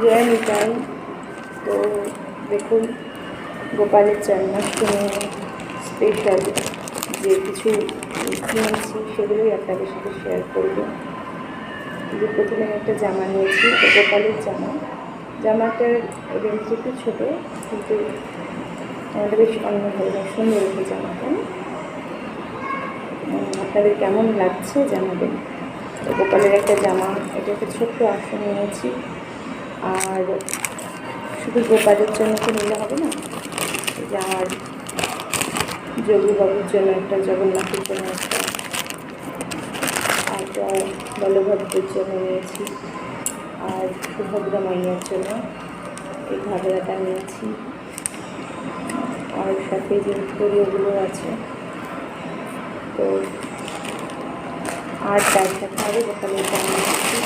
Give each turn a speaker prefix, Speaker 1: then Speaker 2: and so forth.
Speaker 1: জয় নিতাই। তো দেখুন, গোপালের জন্মাষ্টমী স্পেশাল যে কিছু কিনেছি সেগুলোই আপনাদের সাথে শেয়ার করবো। যে প্রথমে একটা জামা নিয়েছি, তো গোপালের জামাটার রেঞ্জ একটু ছোটো, কিন্তু জামাটা বেশ অন্য ধরনের সুন্দর একটা জামাটা। আপনাদের কেমন লাগছে জানাবেন। তো গোপালের একটা জামা, এটা একটা ছোট্ট আসন নিয়েছি। আর শুধু গোপালের জন্য তো নিলে হবে না, যে আমার যোগীবাবুর জন্য একটা, জগন্নাথের জন্য একটা, আর বলভদ্রের জন্য নিয়েছি, আর সুভদ্রা মাইয়ার জন্য এই ঘাগরাটা নিয়েছি। আর সাথে যে উত্তরীয়গুলো আছে, তো আর তার সাথে আরও গোপালের জামা নিয়েছি।